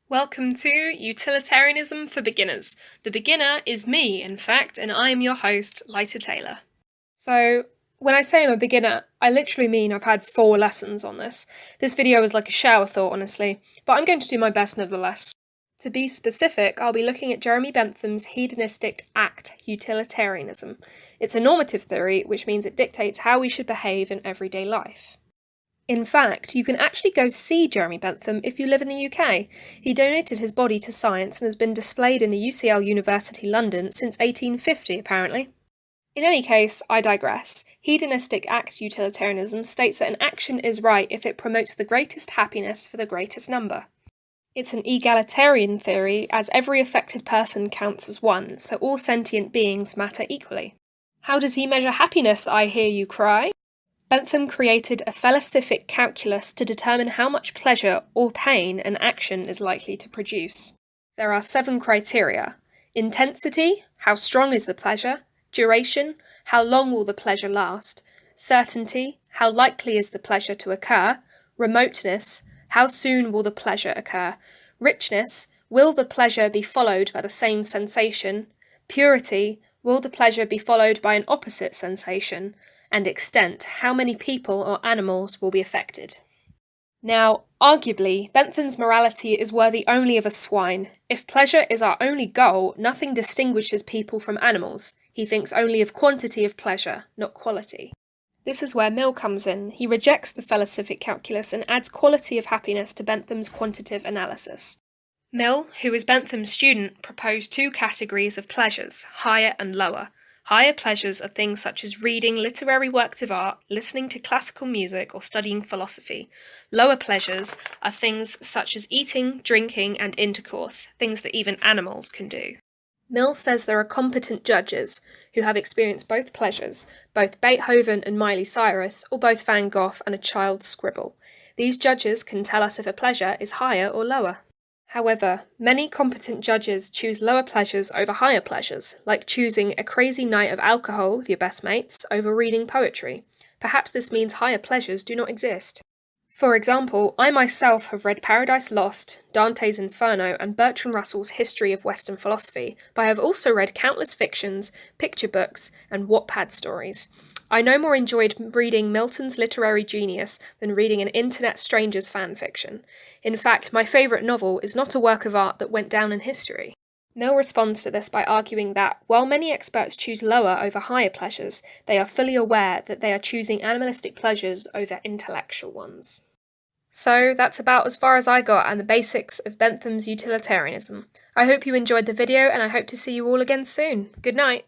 Welcome to Utilitarianism for Beginners. The beginner is me, in fact, and I am your host, Lighter Taylor. So, when I say I'm a beginner, I literally mean I've had 4 lessons on this. This video is like a shower thought, honestly, but I'm going to do my best nevertheless. To be specific, I'll be looking at Jeremy Bentham's Hedonistic Act Utilitarianism. It's a normative theory, which means it dictates how we should behave in everyday life. In fact, you can actually go see Jeremy Bentham if you live in the UK. He donated his body to science and has been displayed in the UCL University London since 1850, apparently. In any case, I digress. Hedonistic Act Utilitarianism states that an action is right if it promotes the greatest happiness for the greatest number. It's an egalitarian theory, as every affected person counts as one, so all sentient beings matter equally. How does he measure happiness, I hear you cry? Bentham created a philosophic calculus to determine how much pleasure or pain an action is likely to produce. There are 7 criteria: intensity, how strong is the pleasure; duration, how long will the pleasure last; certainty, how likely is the pleasure to occur; remoteness, how soon will the pleasure occur; richness, will the pleasure be followed by the same sensation; purity, will the pleasure be followed by an opposite sensation; and extent, how many people or animals will be affected. Now, arguably, Bentham's morality is worthy only of a swine. If pleasure is our only goal, nothing distinguishes people from animals. He thinks only of quantity of pleasure, not quality. This is where Mill comes in. He rejects the philosophic calculus and adds quality of happiness to Bentham's quantitative analysis. Mill, who was Bentham's student, proposed 2 categories of pleasures, higher and lower. Higher pleasures are things such as reading literary works of art, listening to classical music, or studying philosophy. Lower pleasures are things such as eating, drinking, and intercourse, things that even animals can do. Mill says there are competent judges who have experienced both pleasures, both Beethoven and Miley Cyrus, or both Van Gogh and a child's scribble. These judges can tell us if a pleasure is higher or lower. However, many competent judges choose lower pleasures over higher pleasures, like choosing a crazy night of alcohol with your best mates over reading poetry. Perhaps this means higher pleasures do not exist. For example, I myself have read Paradise Lost, Dante's Inferno, and Bertrand Russell's History of Western Philosophy, but I have also read countless fictions, picture books, and wattpad stories. I no more enjoyed reading Milton's literary genius than reading an internet stranger's fanfiction. In fact, my favourite novel is not a work of art that went down in history. Mill responds to this by arguing that, while many experts choose lower over higher pleasures, they are fully aware that they are choosing animalistic pleasures over intellectual ones. So that's about as far as I got on the basics of Bentham's utilitarianism. I hope you enjoyed the video and I hope to see you all again soon. Good night!